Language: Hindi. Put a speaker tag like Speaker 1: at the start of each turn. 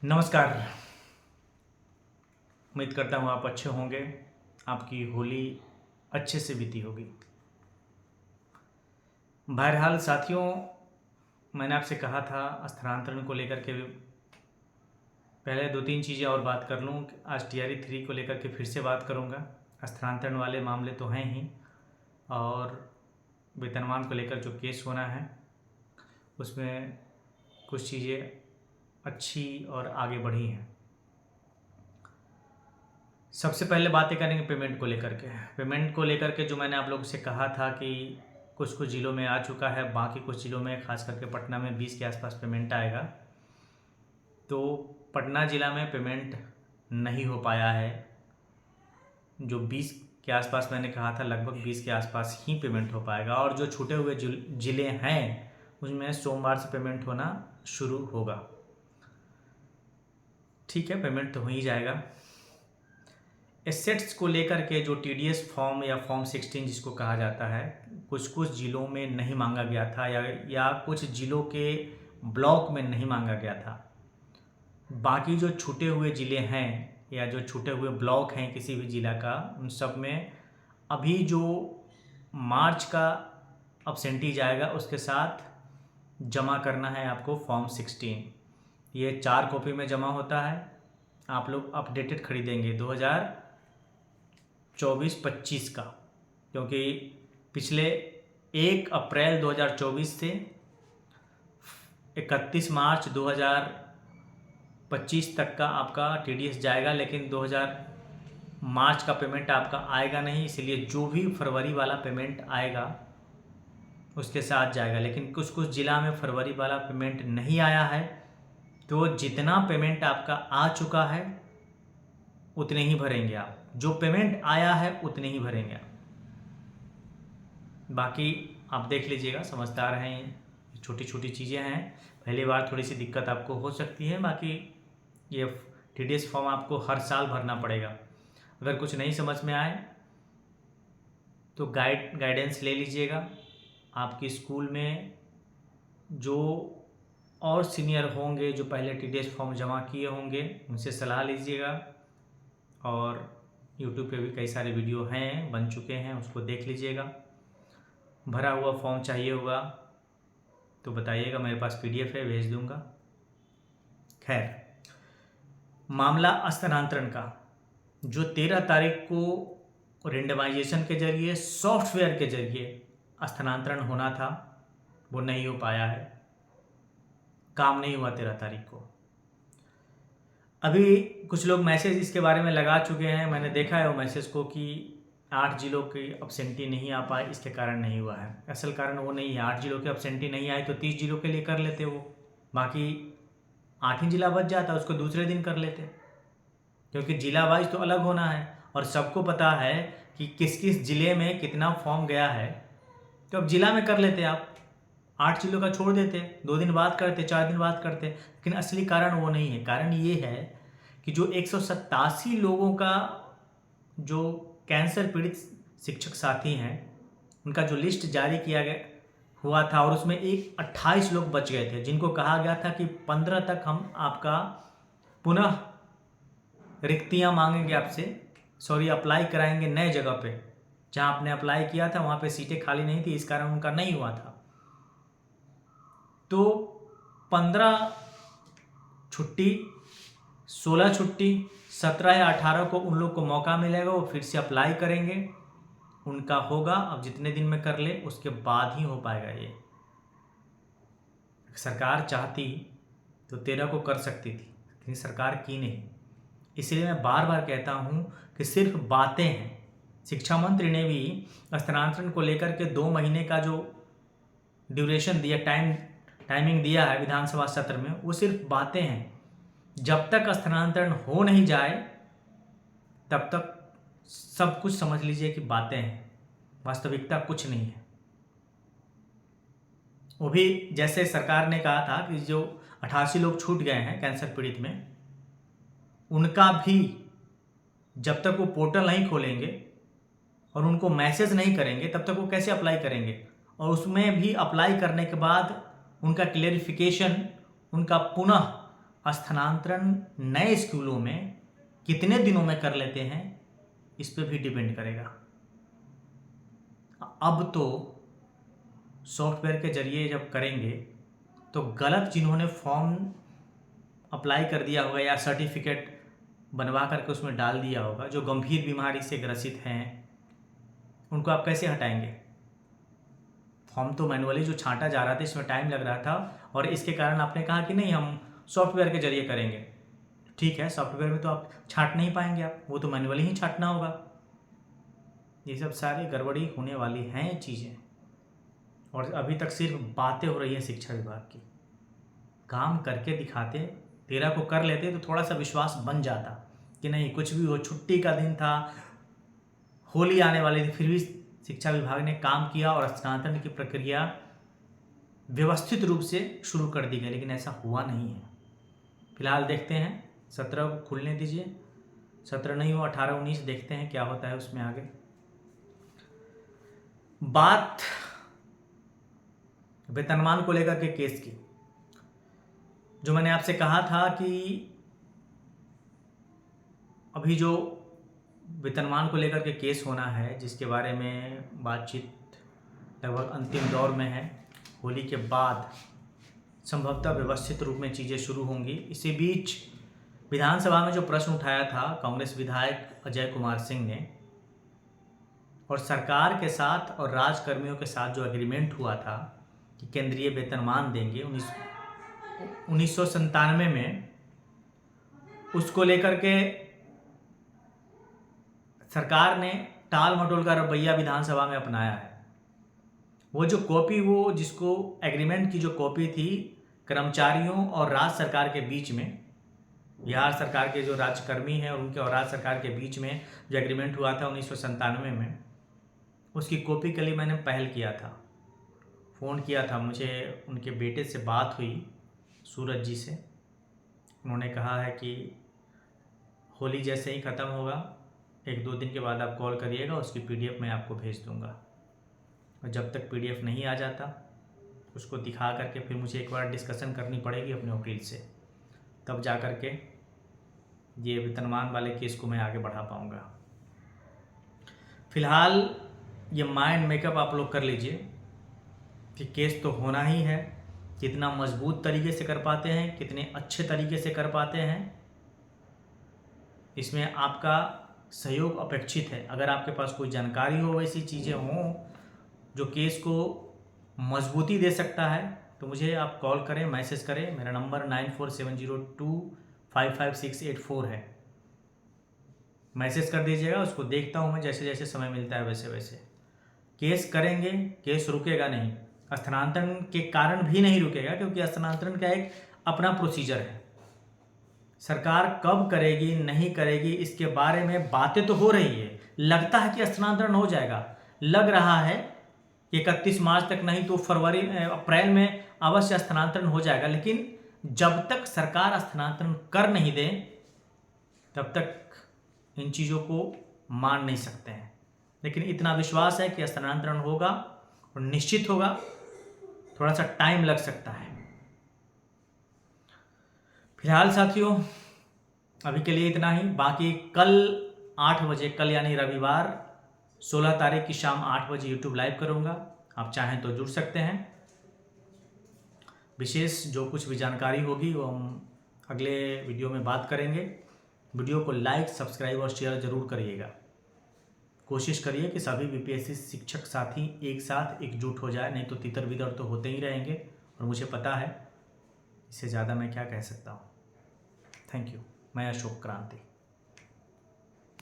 Speaker 1: नमस्कार। उम्मीद करता हूँ आप अच्छे होंगे, आपकी होली अच्छे से बीती होगी। बहरहाल साथियों, मैंने आपसे कहा था स्थानांतरण को लेकर के पहले दो तीन चीज़ें और बात कर लूँ। आज TRE 3 को लेकर के फिर से बात करूँगा। स्थानांतरण वाले मामले तो हैं ही, और वेतनमान को लेकर जो केस होना है उसमें कुछ चीज़ें अच्छी और आगे बढ़ी हैं। सबसे पहले बातें करेंगे पेमेंट को लेकर के। पेमेंट को लेकर के जो मैंने आप लोगों से कहा था कि कुछ कुछ ज़िलों में आ चुका है, बाकी कुछ ज़िलों में खास करके पटना में 20 के आसपास पेमेंट आएगा। तो पटना ज़िला में पेमेंट नहीं हो पाया है। जो 20 के आसपास मैंने कहा था, लगभग 20 के आसपास ही पेमेंट हो पाएगा, और जो छूटे हुए ज़िले हैं उसमें सोमवार से पेमेंट होना शुरू होगा। ठीक है, पेमेंट तो हो ही जाएगा। एसेट्स को लेकर के जो TDS फॉर्म या फॉर्म 16 जिसको कहा जाता है, कुछ कुछ ज़िलों में नहीं मांगा गया था, या कुछ ज़िलों के ब्लॉक में नहीं मांगा गया था। बाकी जो छूटे हुए ज़िले हैं या जो छूटे हुए ब्लॉक हैं किसी भी ज़िला का, उन सब में अभी जो मार्च का अब्सेंटीज आएगा उसके साथ जमा करना है आपको फॉर्म 16। ये 4 कॉपी में जमा होता है। आप लोग अपडेटेड खरीदेंगे 2024-25 का, क्योंकि पिछले 1 अप्रैल 2024 से 31 मार्च 2025 तक का आपका TDS जाएगा, लेकिन 2000 मार्च का पेमेंट आपका आएगा नहीं। इसलिए जो भी फरवरी वाला पेमेंट आएगा उसके साथ जाएगा। लेकिन कुछ कुछ ज़िला में फरवरी वाला पेमेंट नहीं आया है, तो जितना पेमेंट आपका आ चुका है उतने ही भरेंगे आप। जो पेमेंट आया है उतने ही भरेंगे आप। बाकी आप देख लीजिएगा, समझदार हैं, ये छोटी छोटी चीज़ें हैं। पहली बार थोड़ी सी दिक्कत आपको हो सकती है, बाकी ये TDS फॉर्म आपको हर साल भरना पड़ेगा। अगर कुछ नहीं समझ में आए तो गाइडेंस ले लीजिएगा। आपके स्कूल में जो और सीनियर होंगे जो पहले TDS फॉर्म जमा किए होंगे उनसे सलाह लीजिएगा। और YouTube पे भी कई सारे वीडियो हैं, बन चुके हैं, उसको देख लीजिएगा। भरा हुआ फॉर्म चाहिए होगा तो बताइएगा, मेरे पास PDF है, भेज दूंगा। खैर, मामला स्थानांतरण का जो 13 तारीख को रेंडमाइजेशन के जरिए सॉफ्टवेयर के जरिए स्थानांतरण होना था, वो नहीं हो पाया है। काम नहीं हुआ 13 तारीख को। अभी कुछ लोग मैसेज इसके बारे में लगा चुके हैं, मैंने देखा है वो मैसेज को, कि 8 जिलों की अब्सेंटी नहीं आ पाए, इसके कारण नहीं हुआ है। असल कारण वो नहीं है। 8 जिलों की अब्सेंटी नहीं आई तो 30 जिलों के लिए कर लेते वो, बाकी 8 ही जिला बच जाता, उसको दूसरे दिन कर लेते, क्योंकि जिला वाइज तो अलग होना है और सबको पता है कि किस किस ज़िले में कितना फॉर्म गया है। तो अब जिला में कर लेते आप, 8 जिलों का छोड़ देते, 2 दिन बाद करते, 4 दिन बाद करते। लेकिन असली कारण वो नहीं है। कारण ये है कि जो 187 लोगों का जो कैंसर पीड़ित शिक्षक साथी हैं उनका जो लिस्ट जारी किया गया हुआ था, और उसमें 28 लोग बच गए थे, जिनको कहा गया था कि 15 तक हम आपका पुनः रिक्तियां मांगेंगे आपसे, अप्लाई कराएंगे नए जगह पे। जहां आपने अप्लाई किया था वहां पे सीटें खाली नहीं थी, इस कारण उनका नहीं हुआ था। तो 15 छुट्टी, 16 छुट्टी, 17 या 18 को उन लोग को मौका मिलेगा, वो फिर से अप्लाई करेंगे, उनका होगा। अब जितने दिन में कर ले उसके बाद ही हो पाएगा। ये सरकार चाहती तो 13 को कर सकती थी, लेकिन सरकार की नहीं। इसलिए मैं बार बार कहता हूँ कि सिर्फ बातें हैं। शिक्षा मंत्री ने भी स्थानांतरण को लेकर के 2 महीने का जो ड्यूरेशन दिया, टाइमिंग दिया है विधानसभा सत्र में, वो सिर्फ बातें हैं। जब तक स्थानांतरण हो नहीं जाए तब तक सब कुछ समझ लीजिए कि बातें हैं, वास्तविकता कुछ नहीं है। वो भी जैसे सरकार ने कहा था कि जो 88 लोग छूट गए हैं कैंसर पीड़ित में, उनका भी जब तक वो पोर्टल नहीं खोलेंगे और उनको मैसेज नहीं करेंगे तब तक वो कैसे अप्लाई करेंगे। और उसमें भी अप्लाई करने के बाद उनका क्लेरिफिकेशन, उनका पुनः स्थानांतरण नए स्कूलों में कितने दिनों में कर लेते हैं, इस पे भी डिपेंड करेगा। अब तो सॉफ्टवेयर के जरिए जब करेंगे तो गलत जिन्होंने फॉर्म अप्लाई कर दिया होगा या सर्टिफिकेट बनवा करके उसमें डाल दिया होगा, जो गंभीर बीमारी से ग्रसित हैं, उनको आप कैसे हटाएंगे? फॉर्म तो मैनुअली जो छांटा जा रहा था इसमें टाइम लग रहा था, और इसके कारण आपने कहा कि नहीं हम सॉफ्टवेयर के जरिए करेंगे। ठीक है, सॉफ्टवेयर में तो आप छांट नहीं पाएंगे, आप वो तो मैनुअली ही छांटना होगा। ये सब सारी गड़बड़ी होने वाली हैं चीज़ें, और अभी तक सिर्फ बातें हो रही हैं शिक्षा विभाग की। काम करके दिखाते, 13 को कर लेते तो थोड़ा सा विश्वास बन जाता कि नहीं कुछ भी हो, छुट्टी का दिन था, होली आने वाली थी, फिर भी शिक्षा विभाग ने काम किया और स्थानांतरण की प्रक्रिया व्यवस्थित रूप से शुरू कर दी गई, लेकिन ऐसा हुआ नहीं है। फिलहाल देखते हैं, 17 को खुलने दीजिए, 17 नहीं हो 18-19 देखते हैं क्या होता है उसमें आगे। बात वेतनमान को लेकर के केस की, जो मैंने आपसे कहा था कि अभी जो वेतनमान को लेकर के केस होना है, जिसके बारे में बातचीत लगभग अंतिम दौर में है, होली के बाद संभवतः व्यवस्थित रूप में चीज़ें शुरू होंगी। इसी बीच विधानसभा में जो प्रश्न उठाया था कांग्रेस विधायक अजय कुमार सिंह ने, और सरकार के साथ और राजकर्मियों के साथ जो एग्रीमेंट हुआ था कि केंद्रीय वेतनमान देंगे 1997 में, उसको लेकर के सरकार ने टाल मटोल का रवैया विधानसभा में अपनाया है। वो जो कॉपी, वो जिसको एग्रीमेंट की जो कॉपी थी कर्मचारियों और राज्य सरकार के बीच में, बिहार सरकार के जो राज्यकर्मी हैं और उनके और राज्य सरकार के बीच में जो एग्रीमेंट हुआ था 1997 में, उसकी कॉपी के लिए मैंने पहल किया था, फ़ोन किया था। मुझे उनके बेटे से बात हुई, सूरज जी से। उन्होंने कहा है कि होली जैसे ही ख़त्म होगा 1-2 दिन के बाद आप कॉल करिएगा, उसकी PDF मैं आपको भेज दूंगा। और जब तक PDF नहीं आ जाता उसको दिखा करके फिर मुझे एक बार डिस्कशन करनी पड़ेगी अपने वकील से, तब जा कर के ये वेतनमान वाले केस को मैं आगे बढ़ा पाऊँगा। फिलहाल ये माइंड मेकअप आप लोग कर लीजिए कि केस तो होना ही है। कितना मजबूत तरीके से कर पाते हैं, कितने अच्छे तरीके से कर पाते हैं, इसमें आपका सहयोग अपेक्षित है। अगर आपके पास कोई जानकारी हो, वैसी चीज़ें हों जो केस को मजबूती दे सकता है, तो मुझे आप कॉल करें, मैसेज करें। मेरा नंबर 9470255684 है। मैसेज कर दीजिएगा, उसको देखता हूँ मैं, जैसे जैसे समय मिलता है वैसे वैसे। केस करेंगे, केस रुकेगा नहीं, स्थानांतरण के कारण भी नहीं रुकेगा, क्योंकि स्थानांतरण का एक अपना प्रोसीजर है। सरकार कब करेगी नहीं करेगी इसके बारे में बातें तो हो रही है, लगता है कि स्थानांतरण हो जाएगा, लग रहा है कि 31 मार्च तक नहीं तो अप्रैल में अवश्य स्थानांतरण हो जाएगा। लेकिन जब तक सरकार स्थानांतरण कर नहीं दे तब तक इन चीज़ों को मान नहीं सकते हैं। लेकिन इतना विश्वास है कि स्थानांतरण होगा और निश्चित होगा, थोड़ा सा टाइम लग सकता है। फिलहाल साथियों अभी के लिए इतना ही। बाकी कल 8 बजे, कल यानी रविवार 16 तारीख की शाम 8 बजे YouTube लाइव करूंगा, आप चाहें तो जुड़ सकते हैं। विशेष जो कुछ भी जानकारी होगी वो हम अगले वीडियो में बात करेंगे। वीडियो को लाइक, सब्सक्राइब और शेयर जरूर करिएगा। कोशिश करिए कि सभी BPSC शिक्षक साथी एक साथ एकजुट हो जाए, नहीं तो तितर बितर तो होते ही रहेंगे, और मुझे पता है इससे ज़्यादा मैं क्या कह सकता हूँ। Thank you. मैं अशोक क्रांति।